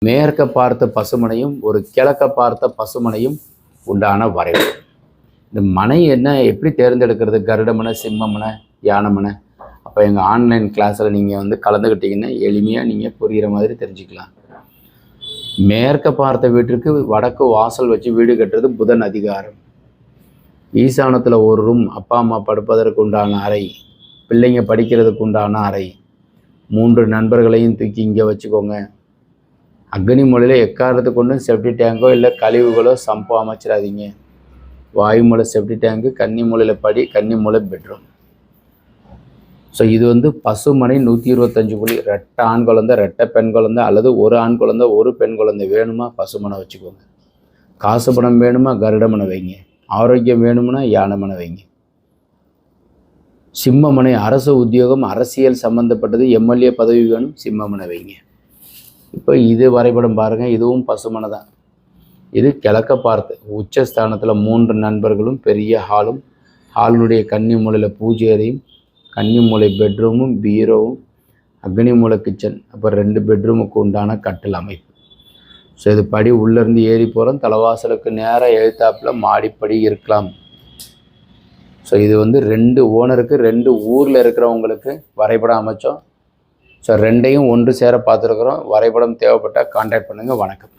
மேற்க பார்த்த பசுமனையும் ஒரு கிழக்க பார்த்த பசுமனையும் உண்டான வரைவு. இந்த மனை என்ன எப்படி தேர்ந்தெடுக்கிறது? கருடமனை, சிம்மமனை, யானமனை. அப்போ எங்கள் ஆன்லைன் கிளாஸில் நீங்கள் கலந்துக்கிட்டிங்கன்னா எளிமையாக நீங்கள் புரிகிற மாதிரி தெரிஞ்சுக்கலாம். மேற்க பார்த்த வீட்டிற்கு வடக்கு வாசல் வச்சு வீடு கட்டுறது புதன் அதிகாரம். ஈசானத்தில் ஒரு ரூம், அப்பா அம்மா படுப்பதற்கு உண்டான அறை, பிள்ளைங்க படிக்கிறதுக்கு உண்டான அறை. 3 நண்பர்களையும் தூக்கி இங்கே வச்சுக்கோங்க. அக்னி மூலையில் எக்காரத்து கொண்டு செப்டி டேங்கோ இல்லை கழிவுகளோ சம்போ அமைச்சிடாதீங்க. வாயு மூலை செப்டி டேங்கு, கன்னி மூலையில் படி, கன்னி மூலை பெட்ரூம். ஸோ இது பசுமனை 125 புள்ளி. ரெட்டை ஆண் குழந்தை, ரெட்டை பெண் குழந்தை, அல்லது ஒரு ஆண் குழந்தை ஒரு பெண் குழந்தை வேணுமா பசுமனை வச்சுக்கோங்க. காசு பணம் வேணுமா கருடமனை வைங்க. ஆரோக்கியம் வேணும்னா யானமனை வைங்க. சிம்மமனை அரசு உத்தியோகம், அரசியல் சம்மந்தப்பட்டது, எம்எல்ஏ பதவி வேணும், சிம்மமனை வைங்க. இப்போ இது வரைபடம் பாருங்கள், இதுவும் பசுமனை தான். இது கிழக்க பார்த்து உச்சஸ்தானத்தில் 3 நண்பர்களும் பெரிய ஹாலும், ஹாலினுடைய கன்னி மூலையில் பூஜை அறையும், கன்னி மூலை பெட்ரூமும், பீரோவும், அக்னி மூலை கிச்சன், அப்புறம் 2 பெட்ரூமுக்கு உண்டான கட்டில் அமைப்பு. ஸோ இது படி உள்ளேருந்து ஏறி போகிறோம். தலைவாசலுக்கு நேராக எழுத்தாப்பில் மாடிப்படி இருக்கலாம். ஸோ இது 2 ஓனருக்கு 2 ஊரில் இருக்கிறவங்களுக்கு வரைபடம் அமைச்சோம். ஸோ 2ஐயும் ஒன்று சேர பார்த்துருக்குறோம். வரைபடம் தேவைப்பட்டால் கான்டாக்ட் பண்ணுங்கள். வணக்கம்.